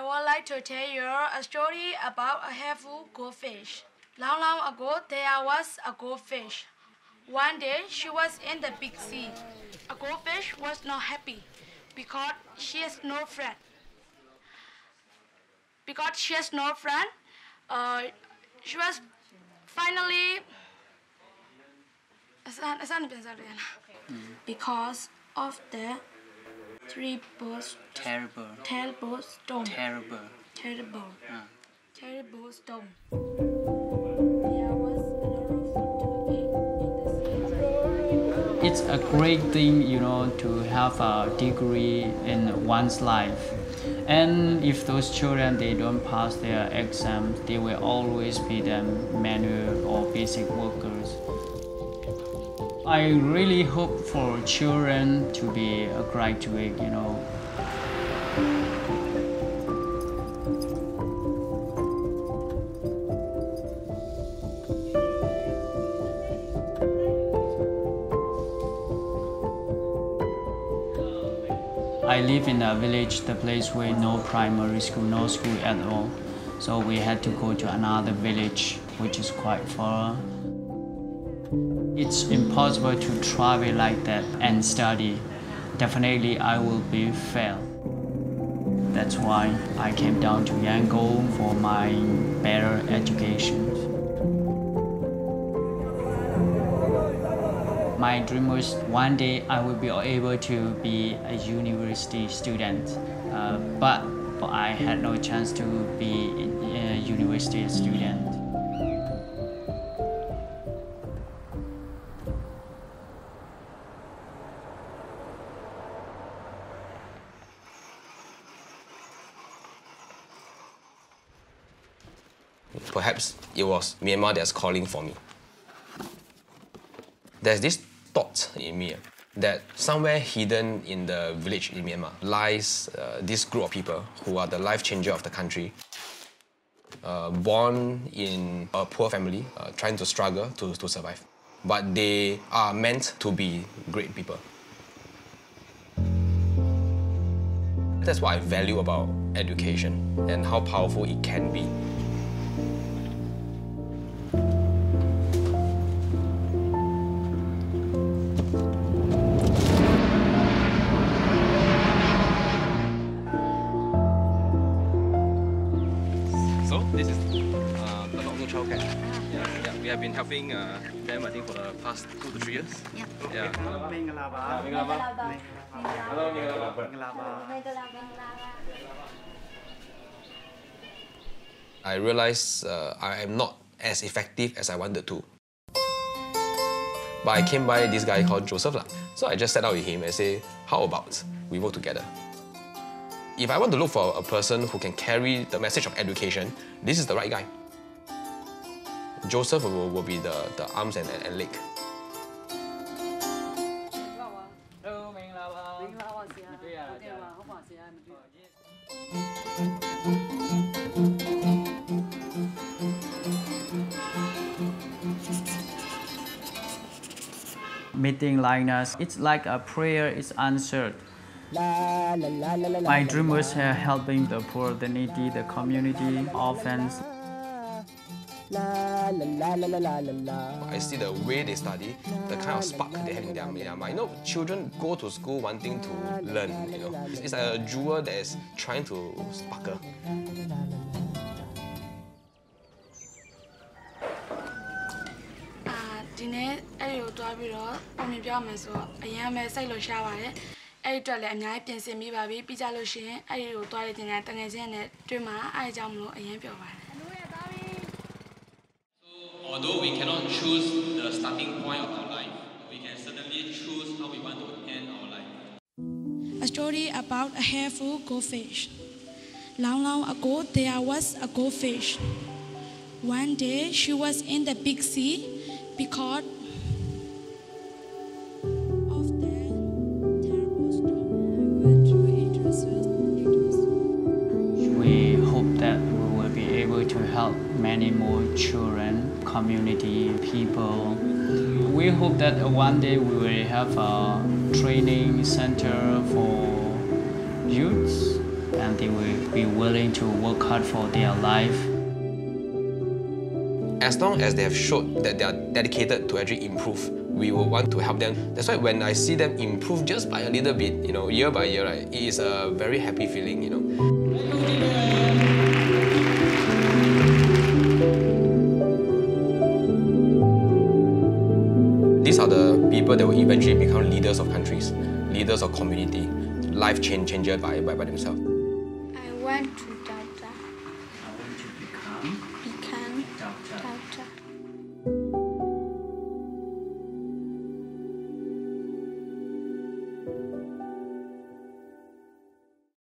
would like to tell you a story about a helpful goldfish. Long, long ago, there was a goldfish. One day, she was in the big sea. A goldfish was not happy because she has no friend. Because she has no friend, she was finally... Because of the terrible storm. Terrible storm. There was a lot of food to eat in the sea. It's a great thing, to have a degree in one's life. And if those children, they don't pass their exams, they will always be the manual or basic workers. I really hope for children to be a graduate, I live in a village, the place where no primary school, no school at all. So we had to go to another village, which is quite far. It's impossible to travel like that and study. Definitely I will be fail. That's why I came down to Yangon for my better education. My dream was one day I will be able to be a university student, but I had no chance to be a university student. Perhaps it was Myanmar that's calling for me. There's this thought in me that somewhere hidden in the village in Myanmar lies this group of people who are the life changer of the country. Born in a poor family, trying to struggle to survive. But they are meant to be great people. That's what I value about education and how powerful it can be. So this is the long childcare. Yeah, we have been helping them, I think, for the past 2 to 3 years. Yeah. I realized I am not as effective as I wanted to. But I came by this guy called Joseph. So I just sat down with him and say, how about we work together? If I want to look for a person who can carry the message of education, this is the right guy. Joseph will be the arms and leg. Meeting Linus, it's like a prayer is answered. My dream was helping the poor, the needy, the community, orphans. I see the way they study, the kind of spark they have in their mind. Children go to school wanting to learn. It's like a jewel that is trying to sparkle. Today, I will talk about I told them I can see me baby pizza lotion. I will try it in a Tanzania. I jam low and So, although we cannot choose the starting point of our life, we can certainly choose how we want to end our life. A story about a helpful goldfish. Long, long ago, there was a goldfish. One day, she was in the big sea because to help many more children, community, people. We hope that one day we will have a training center for youths and they will be willing to work hard for their life. As long as they have showed that they are dedicated to actually improve, we will want to help them. That's why when I see them improve just by a little bit, year by year, right, it is a very happy feeling, These are the people that will eventually become leaders of countries, leaders of community, life changer by themselves.